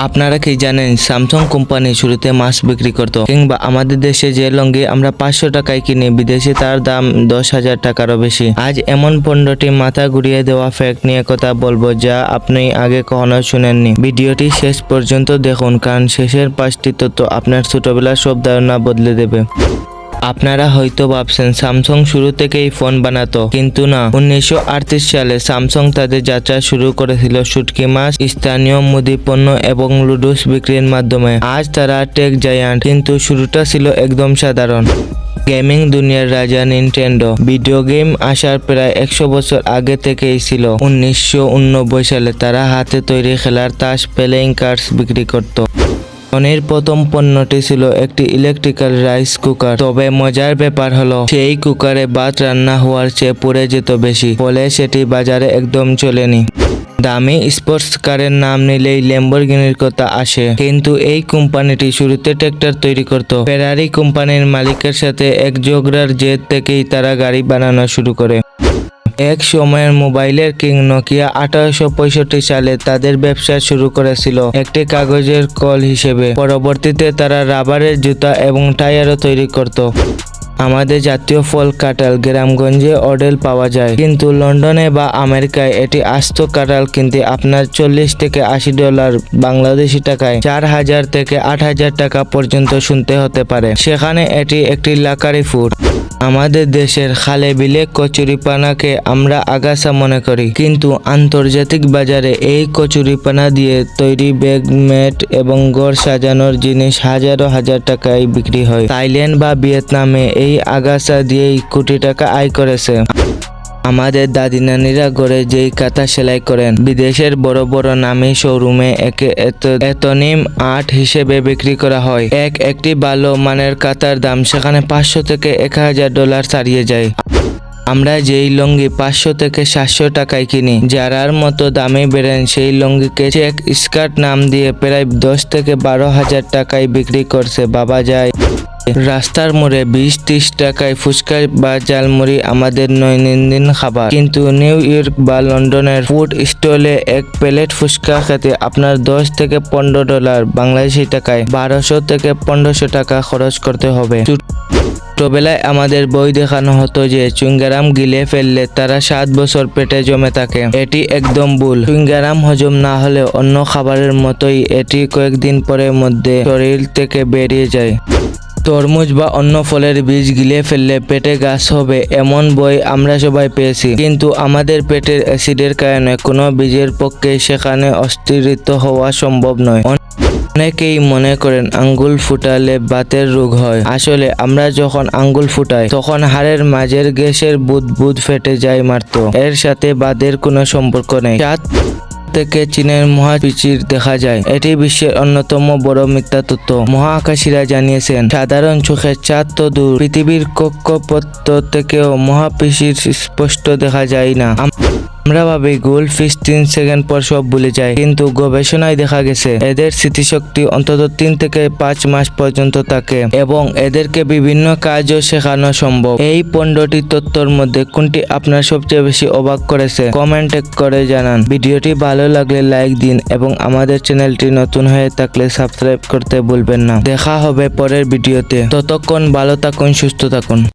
আপনারা কি জানেন স্যামসাং কোম্পানি শুরুতে মাস্ক বিক্রি করত, কিংবা আমাদের দেশে যে লুঙ্গি আমরা 500 টাকায় কিনি বিদেশে তার দাম 10,000 টাকারও বেশি। আজ এমন 15টি মাথা ঘুরিয়ে দেওয়া ফ্যাক্ট নিয়ে কথা বলবো যা আপনি আগে কখনো শুনেননি। ভিডিওটি শেষ পর্যন্ত দেখুন, কারণ শেষের 5টি তথ্য আপনার ছোটবেলার সব ধারণা বদলে দেবে। আপনারা হয়তো ভাবছেন স্যামসাং শুরু থেকেই ফোন বানাতো, কিন্তু না। 1938 সালে স্যামসাং তাদের যাত্রা শুরু করেছিল শুটকি মাছ, স্থানীয় মুদি পণ্য এবং লুডুস বিক্রির মাধ্যমে। আজ তারা টেক জায়ান্ট, কিন্তু শুরুটা ছিল একদম সাধারণ। গেমিং দুনিয়ার রাজা নিনটেন্ডো ভিডিও গেম আসার প্রায় 100 বছর আগে থেকেই ছিল। 1989 সালে তারা হাতে তৈরি খেলার তাস প্লেয়িং কার্ডস বিক্রি করত। সনির প্রথম পণ্যটি ছিল একটি ইলেকট্রিক্যাল রাইস কুকার। তবে মজার ব্যাপার হলো সেই কুকারে ভাত রান্না হওয়ার চেয়ে পুড়ে যেত বেশি, ফলে সেটি বাজারে একদম চলেনি। দামি স্পোর্টস কারের নাম নিলেই ল্যাম্বরগিনির কথা আসে, কিন্তু এই কোম্পানিটি শুরুতে ট্র্যাক্টর তৈরি করত। ফেরারি কোম্পানির মালিকের সাথে এক ঝগড়ার জের থেকেই তারা গাড়ি বানানো শুরু করে। এক সময়ের মোবাইলের কিং নোকিয়া 1865 সালে তাদের ব্যবসা শুরু করেছিল একটি কাগজের কল হিসেবে। পরবর্তীতে তারা রাবারের জুতা এবং টায়ারও তৈরি করত। আমাদের জাতীয় ফল কাঁঠাল গ্রামগঞ্জে অডেল পাওয়া যায়, কিন্তু লন্ডনে বা আমেরিকায় এটি আস্ত কাঁঠাল কিনতে আপনার $40 থেকে $80 বাংলাদেশি টাকায় 4,000 থেকে 8,000 টাকা পর্যন্ত শুনতে হতে পারে। সেখানে এটি একটি লাকারি ফুড। আমাদের দেশের খালে বিলে কচুরিপানাকে আমরা আগাছা মনে করি, কিন্তু আন্তর্জাতিক বাজারে এই কচুরিপানা দিয়ে তৈরি ব্যাগ, ম্যাট এবং ঘর সাজানোর জিনিস হাজার টাকায় বিক্রি হয়। থাইল্যান্ড বা ভিয়েতনামে এই আগাছা দিয়েই কোটি টাকা আয় করেছে। আমাদের দাদি নানিরা ঘরে যেই কাঁথা সেলাই করেন বিদেশের বড় বড় নামী শোরুমে একে এতনিম আর্ট হিসেবে বিক্রি করা হয়। একটি ভালো মানের কাঁথার দাম সেখানে $500 থেকে $1,000 ছাড়িয়ে যায়। আমরা যেই লুঙ্গি 500 থেকে 700 টাকায় কিনি, যারার মতো দামে বেরেন সেই লুঙ্গিকে চেক স্কার্ট নাম দিয়ে প্রায় 10 থেকে 12,000 টাকায় বিক্রি করছে বাবা যায়। রাস্তার মোড়ে 20-30 টাকায় ফুচকা বা ঝালমুড়ি আমাদের দৈনন্দিন খাবার, কিন্তু নিউ ইয়র্ক বা লন্ডনের ফুড স্টলে এক প্লেট ফুচকা খেতে আপনার $10 থেকে $15 বাংলাদেশি টাকায় 1200 থেকে 1500 টাকা খরচ করতে হবে। ছোটবেলায় আমাদের বই দেখানো হতো যে চুইংগাম গিলে ফেললে তারা 7 বছর পেটে জমে থাকে। এটি একদম ভুল। চুইংগাম হজম না হলে অন্য খাবারের মতোই এটি কয়েকদিন পরের মধ্যে শরীর থেকে বেরিয়ে যায়। তরমুজ বা অন্য ফলের বীজ গিলে ফেললে পেটে গ্যাস হবে এমন বই আমরা সবাই পেয়েছি, কিন্তু আমাদের পেটের অ্যাসিডের কারণে কোনো বীজের পক্ষে সেখানে অস্থিরিত হওয়া সম্ভব নয়। অনেকেই মনে করেন আঙ্গুল ফুটালে বাতের রোগ হয়। আসলে আমরা যখন আঙ্গুল ফুটাই তখন হাড়ের মাঝের গ্যাসের বুদবুদ ফেটে যায় মাত্র। এর সাথে বাতের কোনো সম্পর্ক নেই। থেকে চীনের মহাপিচির দেখা যায়, এটি বিশ্বের অন্যতম বড় মিথ্যা তথ্য। মহাকাশীরা জানিয়েছেন সাধারণ চোখের চাঁদ তো দূর, পৃথিবীর কক্ষপথ থেকেও মহাপিচির স্পষ্ট দেখা যায় না। আমরা ভাবি গোল্ড ফিশ 3 সেকেন্ড পর সব ভুলে যায়, কিন্তু গবেষণায় দেখা গেছে এদের স্মৃতিশক্তি অন্তত 3 থেকে 5 মাস পর্যন্ত থাকে এবং এদেরকে বিভিন্ন কাজও শেখানো সম্ভব। এই 15টি তথ্যের মধ্যে কোনটি আপনার সবচেয়ে বেশি অবাক করেছে কমেন্ট করে জানান। ভিডিওটি ভালো লাগলে লাইক দিন এবং আমাদের চ্যানেলটি নতুন হয়ে থাকলে সাবস্ক্রাইব করতে ভুলবেন না। দেখা হবে পরের ভিডিওতে। ততক্ষণ ভালো থাকুন, সুস্থ থাকুন।